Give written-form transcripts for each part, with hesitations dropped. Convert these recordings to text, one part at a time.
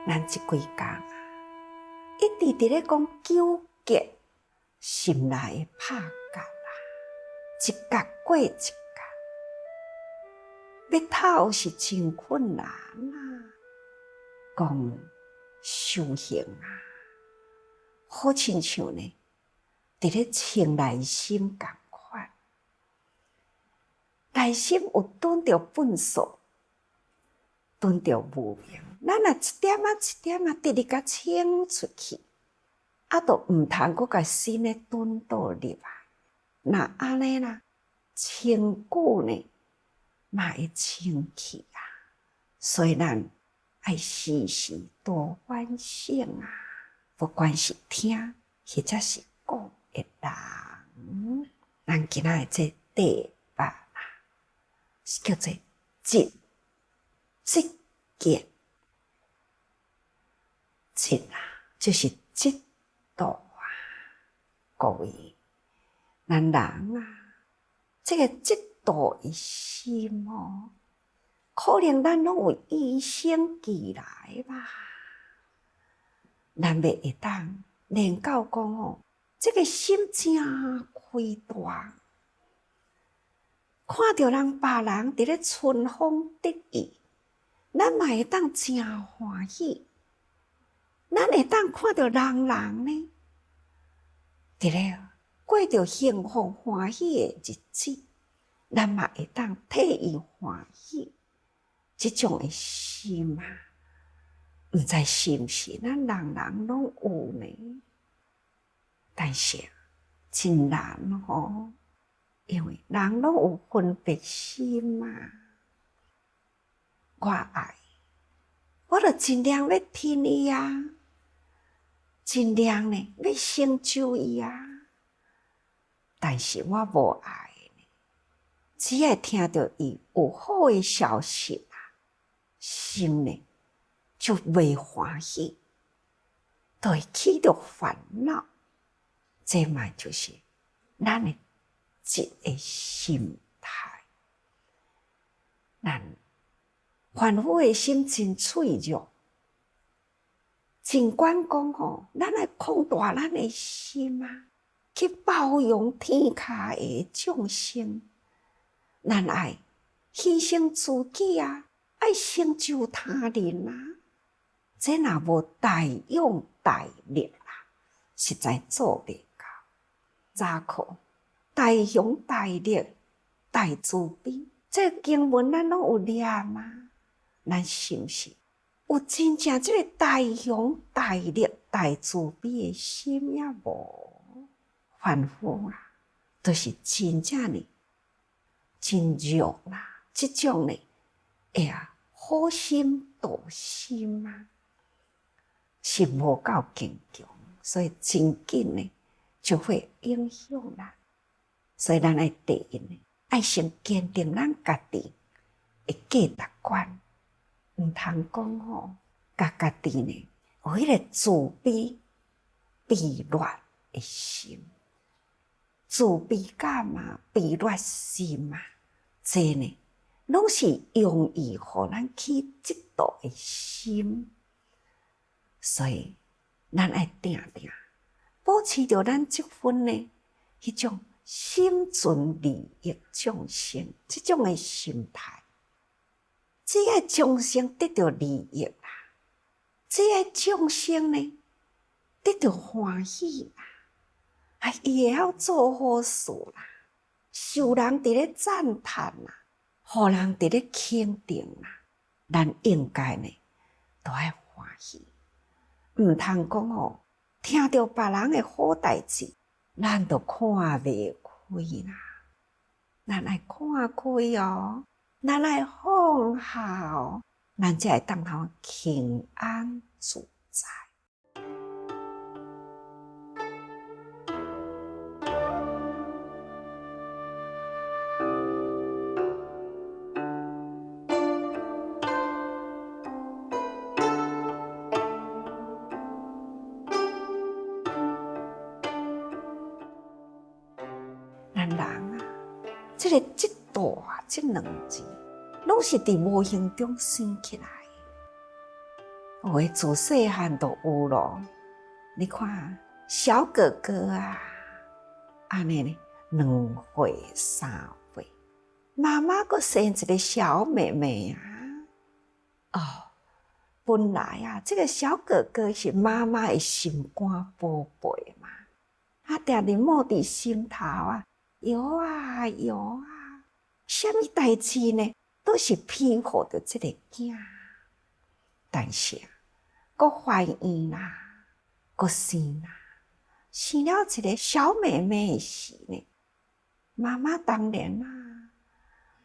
咱即几工一直伫咧讲纠结，心内的拍角一角过一角，要透是真困难讲修行好亲像呢，伫咧清内心共款，内心有顿着粪扫，顿着无明，咱若一点一点直直甲清出去，就毋通阁甲心咧顿倒入来。那安尼啦，清久呢，嘛会清气所以咱爱时时多反省不管是听或者是讲的人，咱今仔这第8是叫做积极，积就是积度各位，咱人这个积度的心可能咱拢有与生俱来吧。咱要会当练到讲这个心真开大，看到别人伫咧春风得意，咱嘛会当真欢喜。咱会当看到人呢，伫咧过着幸福欢喜的日子，咱嘛会当替伊欢喜。这种的心毋知是毋是咱人人拢有呢？但是真难因为人拢有分别心我爱，我就尽量要听伊尽量呢要成就伊但是我无爱只要听到伊有好的消息心呢就袂欢喜，就会起着烦恼。这嘛就是咱的一个心态。咱凡夫的心真脆弱，尽管讲咱爱扩大咱的心去包容天下的众生，咱爱牺牲自己爱成就他人这若无大勇大力实在做袂到。早课大勇大力大慈悲，这经文咱拢有念咱是毋是有真正这个大勇大力大慈悲的心也无？凡夫就是真正的真弱这种呢好心大心是无够坚强，所以真紧呢就会影响咱。所以咱爱第一呢，爱先坚定咱家己的价值观，毋通讲家己呢有迄个自卑卑劣的心，自卑感卑劣心这呢拢是容易互咱起嫉妒的心。所以咱爱定保持着咱这份呢迄种心存利益众生这种的心态，只要众生得到利益只要众生呢得到欢喜伊会晓做好事受人伫咧赞叹互人伫咧肯定咱应该呢都爱欢喜，毋通讲听到别人的好代志，咱就看袂开咱爱看开咱爱放下咱才会当通平安自在。咱人这个嫉妒这2字，拢是伫无形中生起来。有诶自细汉都有咯。你看小哥哥啊，安尼呢，2岁3岁，妈妈阁生一个小妹妹啊。本来啊，这个小哥哥是妈妈的心肝宝贝嘛，定定摸伫心头啊，摇啊摇啊，什么代志呢，都是庇护着这个囝。但是啊，阁怀孕啦，阁生啦，生了一个小妹妹时呢，妈妈当然啦，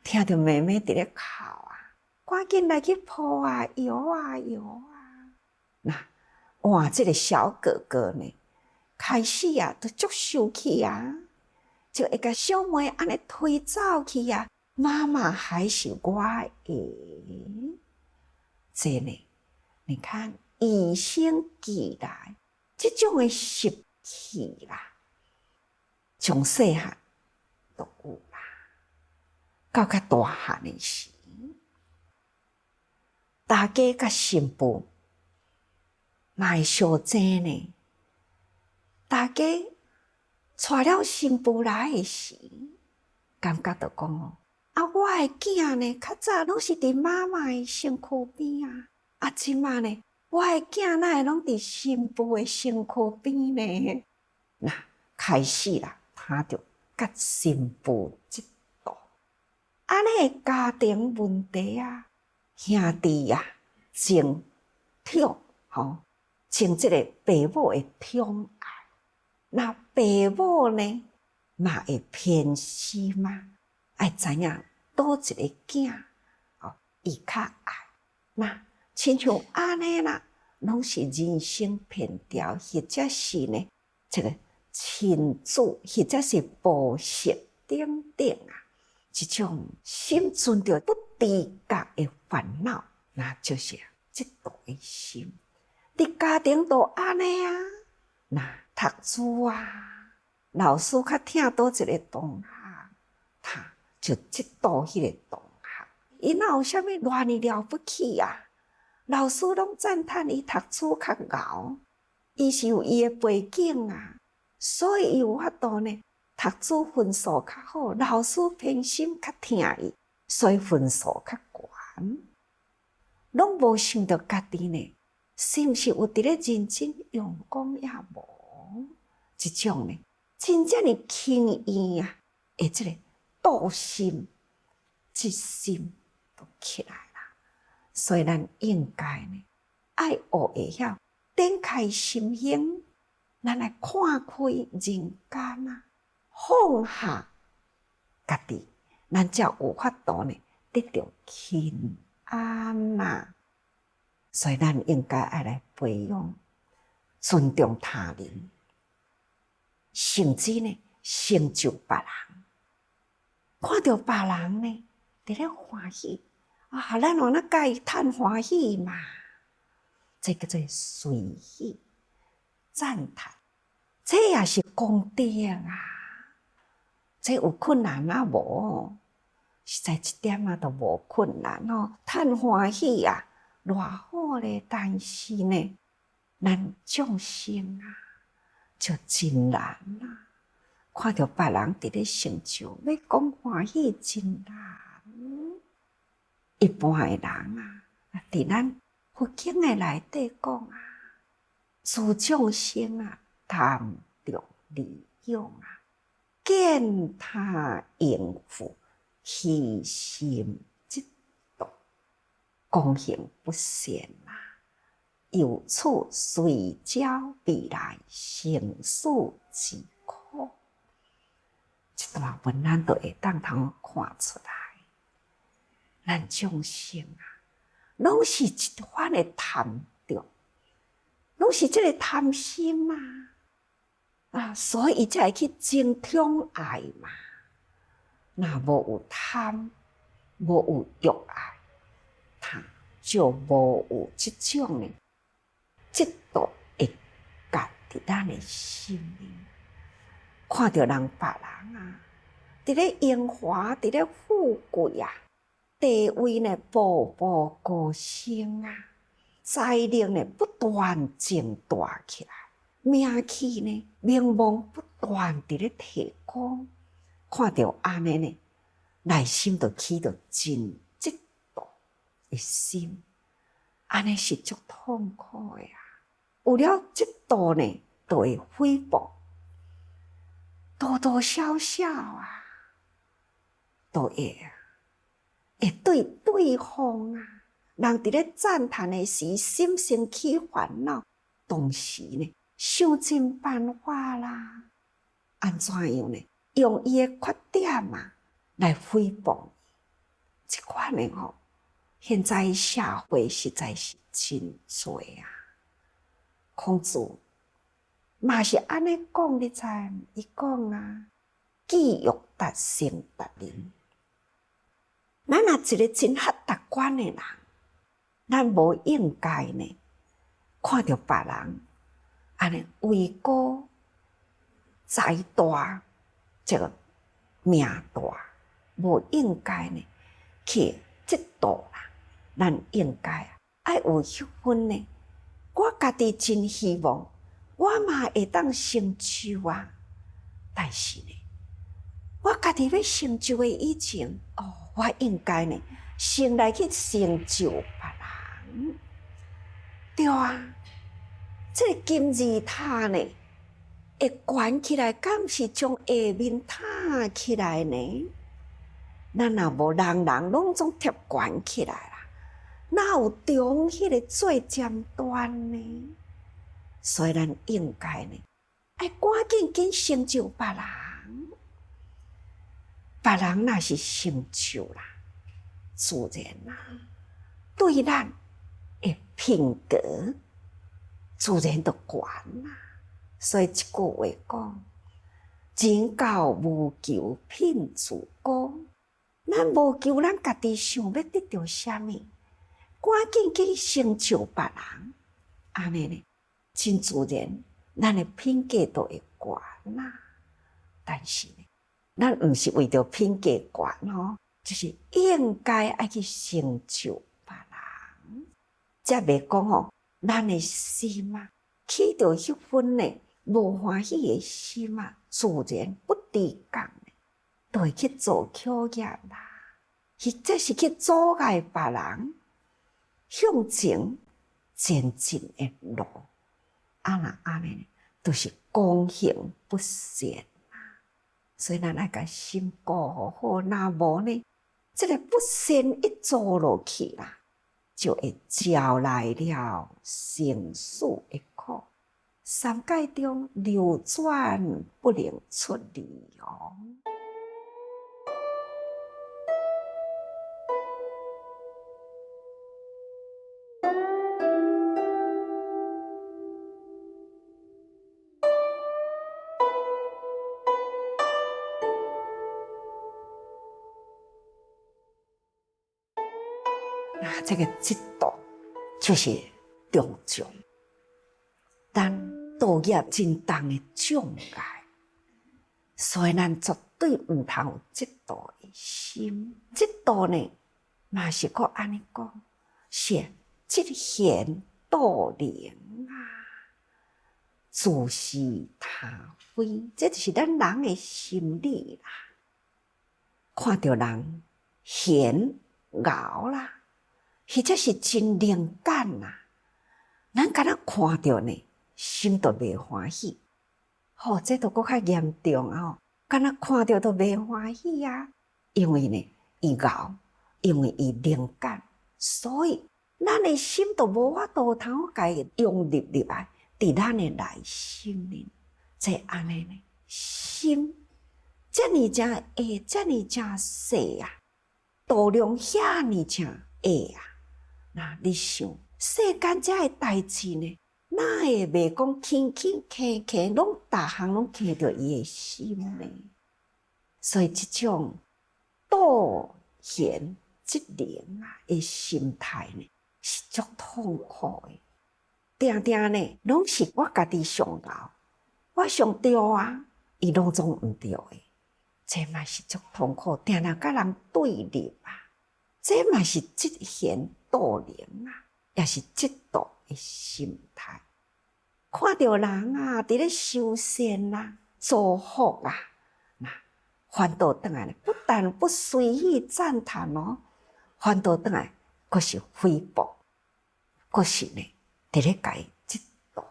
听到妹妹伫咧哭啊，赶紧来去抱啊，摇啊摇啊。那哇，这个小哥哥呢，开始啊，都足生气啊，就会甲小妹安尼推走去啊。妈妈还是我的，这呢，你看与生俱来这种的习气啦，从细汉都有啦，到较大汉的时，大家甲新妇嘛会相争呢。大家娶了新妇来的时，感觉到讲我的囝呢，较早拢是伫妈妈的身躯边啊，即马呢，我的囝哪会拢伫新妇的身躯边呢？那开始啦，他就甲新妇嫉妒，安尼的家庭问题啊，兄弟啊，争宠争这个爸母的宠爱。那爸母呢，嘛会偏心嘛，爱知影倒一个囝伊较爱。那亲像安尼啦，拢是人生偏调，或者是呢，这个亲子，或者是婆媳等等这种心存着不知觉的烦恼，那就是嫉妒的心。伫家庭都安尼那读书老师较听倒一个同学，他就嫉妒迄个同学。伊哪有啥物偌尼了不起老师拢赞叹伊读书较熬，伊是有伊的背景所以伊有法度呢，读书分数较好，老师偏心较疼伊，所以分数较悬。拢无想到家己呢，是毋是有伫咧认真用功也无？即种呢，真正的轻易的这个妒心、即心都起来啦。所以咱应该呢，爱学会晓展开心胸，咱来看开人间放下家己，咱才有法度呢得到平安所以咱应该爱来培养尊重他人，甚至呢成就别人。看到别人呢伫咧欢喜咱往那甲伊叹欢喜嘛，这叫做随喜赞叹，这也是功德这有困难无？实在一点都无困难叹欢喜偌好咧！但是呢，咱众生就真难看到别人伫咧成就，要讲欢喜真难。一般的人伫咱佛经的内底讲自众生贪着利用见他应付，虚心嫉妒，公行不善由此随交必来，生死之苦。这段文咱都会当通看出来，咱众生拢是一番的贪着，拢是这个贪心所以才会去争宠爱嘛。那无有贪，无有欲爱，他就无有这种的嫉妒会夹伫咱的心里。看到人别人伫咧荣华，伫咧富贵地位呢步步高升财力呢不断增大起来，名气呢名望不断地咧提高，看到安尼呢，内心就起到真嫉妒的心，安尼是足痛苦的啊！有了嫉妒呢，就会诽谤，多多少少啊，都会对对方啊。人伫咧赞叹的时，心生起烦恼，同时呢，想尽办法啦，安怎样呢？用伊的缺点啊来诽谤，这款的吼，现在社会实在是真多啊。孔子嘛是安尼讲，你知？伊讲啊，己欲达先达人。咱若一个真合达观的人，咱无应该呢，看到别人安尼位高、财大、这个名大，无应该呢去嫉妒啦。咱应该爱有迄份呢，我家己真希望我嘛会当成就啊，但是呢，我家己要成就的以前，我应该呢，先来去成就别人。对啊，这个金字塔呢，会悬起来，敢是将下面塔起来呢？咱若无人人拢总贴悬起来啦，哪有中迄个最尖端呢？所以咱应该呢，爱赶紧成就别人。别人若是成就啦，自然啦，对咱的品格自然就悬啦。所以一句话讲：人教无求品自高。咱无求咱家己想要得到啥物，赶紧去成就别人，安尼呢，真自然，咱的品格就会悬啦。但是呢，咱毋是为着品格悬哦，就是应该爱去成就别人，才袂讲吼，咱的心啊，起着迄份呢无欢喜的心啊，自然不知觉就会去做口业啦，或者是去阻碍别人向前前进的路。安尼，就是公行不善啊。所以咱爱甲心顾好，若无呢，这个不善一做落去啦，就会招来了生死的苦，三界中流转不能出离哦。这个嫉妒就是中奖，咱道业真重的障碍，所以咱绝对毋通有嫉妒的心。嫉妒呢，嘛是搁安尼讲，是嫉贤妒能啊，自视他非，这就是咱人的心理啦。看到人贤敖啦，或者是真灵感啦，咱敢若看到呢，心就袂欢喜。这都搁较严重哦，敢若看到都袂欢喜啊，因为呢，伊敖，因为伊灵感，所以咱的心都无法度通甲伊用入来，伫咱的内心里，这安尼呢，心遮尔正下，遮尔正细啊，度量遐尔正下啊。那你想，世间遮的代志呢，哪会袂讲轻拢逐项拢牵着伊的心呢？所以这种妒贤嫉能啊的心态呢，是足痛苦的。定定呢，拢是我家己上敖，我上对啊，伊拢总毋对的，这嘛是足痛苦。定定甲人对立啊，这嘛是嫉贤妒能啊。也是嫉妒的心态。看到人啊，伫咧修仙啊、祝福啊，那反倒转来，不但不随意赞叹哦，反倒转来，佫是诽谤，佫是呢，伫咧家嫉妒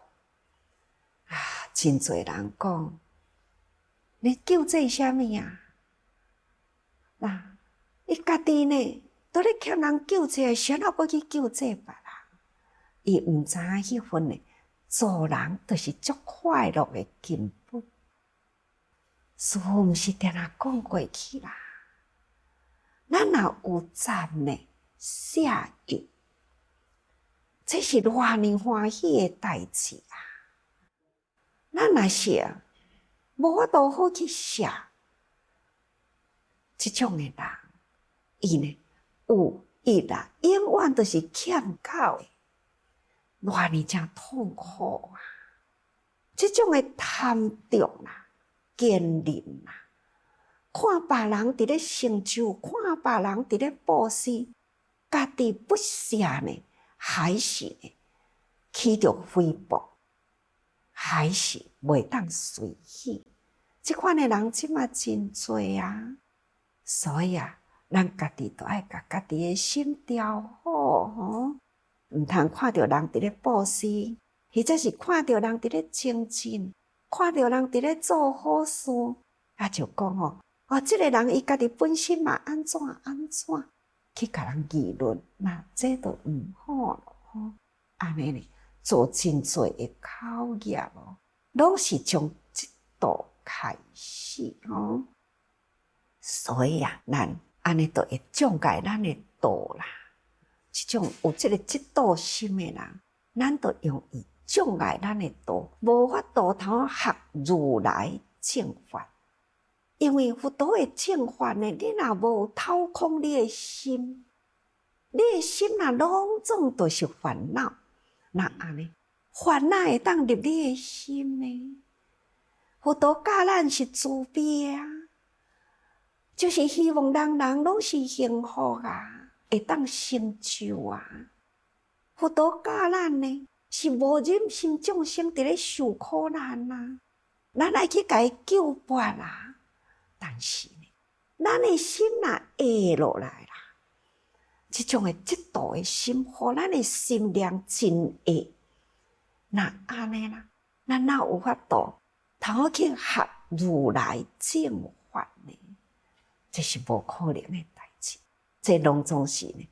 啊！真侪人讲，你救济啥物啊？那伊家己呢，都咧欠人救济，谁哪要去救济别人？伊毋知影迄份呢，做人就是足快乐的根本。师父毋是定定讲过去啦，咱若有赞呢，谢意，这是偌尼欢喜的代志啊！咱若是无法度好去谢，即种的人，伊呢有意啦，永远都是欠靠的，偌尼真痛苦啊！即种的贪着啦、坚忍啦，看别人伫咧成就，看别人伫咧布施，家己不谢呢，还是呢起着诽谤，还是袂当随喜？即款的人即嘛真多啊！所以啊，咱家己都爱甲家己的心调好吼，毋通看到人伫咧布施，或者是看到人伫咧精进，看到人伫咧做好事，啊就讲哦，即个人伊家己本身嘛安怎安怎，去甲人议论，那这都毋好咯吼。安尼呢，做真侪的口业哦，拢是从即度开始吼。所以啊，咱安尼都会障碍咱的道啦。即种有即个嫉妒心的人，咱都用伊障碍咱的道，无法度通学如来正法。因为佛陀的正法呢，你若无掏空你的心，你的心若拢总都是烦恼，那安尼烦恼会当入你的心呢？佛陀教咱是慈悲啊！就是希望人人拢是幸福啊，会当成就啊。佛陀教咱呢，是无忍心众生伫咧受苦难啊，咱爱去甲伊救拔啦。但是呢，咱的心若下落来啦，即种的嫉妒的心，互咱的心量真下，那安尼啦，咱哪有法度通去学如来正法呢？这是无可能的代志，这拢总是呢，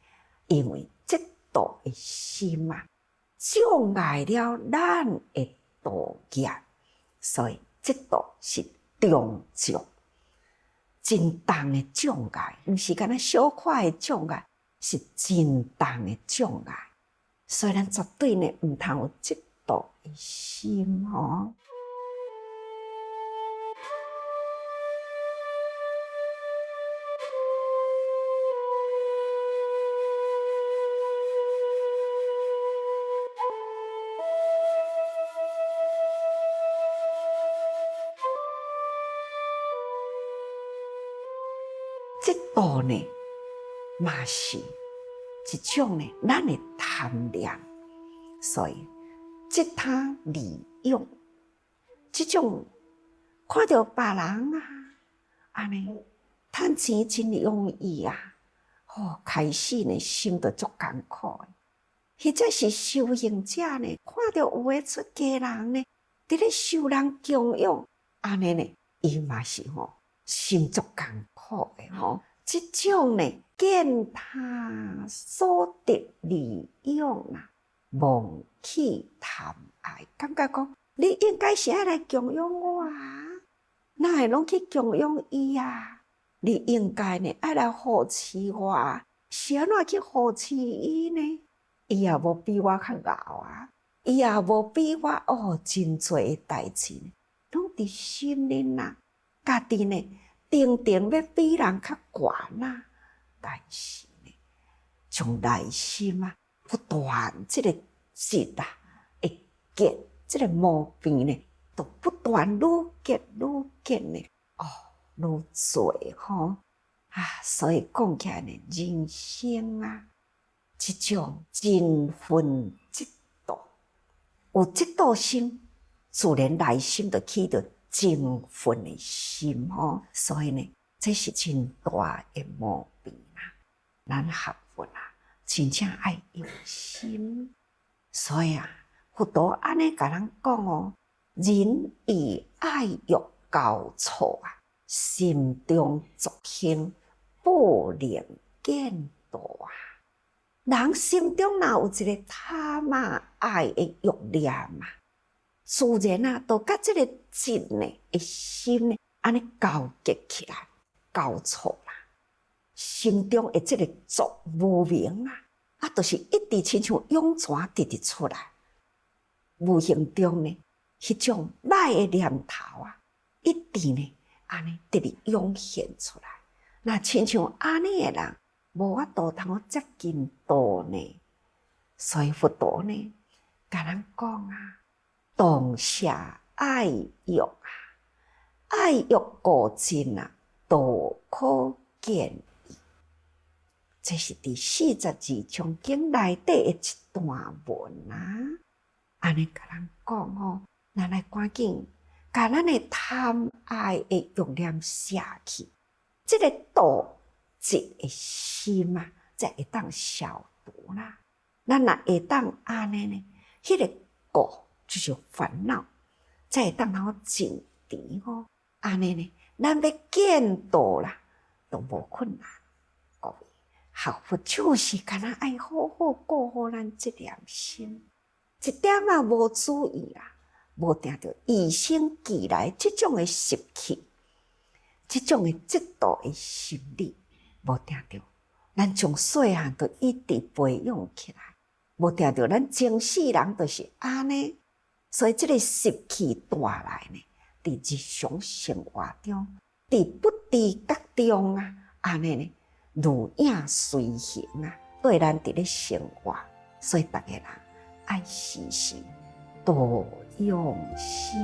因为嫉妒的心啊，障碍了咱的道业，所以嫉妒是重障，真重的障碍，毋是干那小块的障碍，是真重的障碍。所以咱绝对呢，毋通有嫉妒的心哦。嫉妒呢，嘛是一种呢，咱的贪念，所以即他利用，即种看到别人啊，安尼趁钱真容易啊，开始呢心就足艰苦的，或者是修行者呢，看到有诶出家人呢，伫咧受人供养，安尼呢，伊嘛是心足艰苦的即种呢，见他所得利用啊，忘弃贪爱，感觉讲你应该是爱来供养我啊，哪会拢去供养伊啊？你应该呢爱来扶持我啊，是安怎去扶持伊呢？伊也无比我较敖啊，伊也无比我真多的代志，拢伫心里啊，家己呢。定定要比人较悬啊，但是呢，从内心啊不断这个结啊，会结这个毛病呢，都不断愈结呢，愈多所以讲起来呢，人生啊，即种真愤嫉妒，有嫉妒心，自然内心就起着憎恨的心吼。所以呢，这是真大的毛病啦。咱学佛啊，真正爱用心。所以啊，佛陀安尼甲咱讲哦，人以爱欲交错啊，心中作兴，不能见度啊。人心中若有一个贪爱的欲念啊，自然啊，就甲这个ចិត្ត呢的心呢，安尼交结起来，交错啦。心中的这个作无明啊，就是一直亲像涌泉直直出来，无形中呢，迄种歹的念头啊，一直呢，安尼直直涌现出来。那亲像安尼的人，无法度通接近道呢。所以佛陀呢，甲咱讲啊，当下爱欲啊，爱欲过尽啊，道可见。这是第42章经内底的一段文啊，安尼甲咱讲吼，咱来赶紧甲咱的贪爱的欲念舍去，这个道即的心啊，才会当消毒啦。咱若会当安尼呢，迄个果就是烦恼，才会当通尽除吼。安尼呢，咱要见道啦，都无困难。各位，学佛就是敢若爱好好顾好咱这念心，一点仔无注意啦，无定着与生俱来这种的习气，这种的嫉妒的心理，无定着，咱从细汉就一直培养起来，无定着咱前世人就是安尼，所以这个习气带来呢，伫日常生活中，伫不知觉中啊，安尼呢。如影随形啊，对咱伫咧生活，所以逐个人爱时时多用心。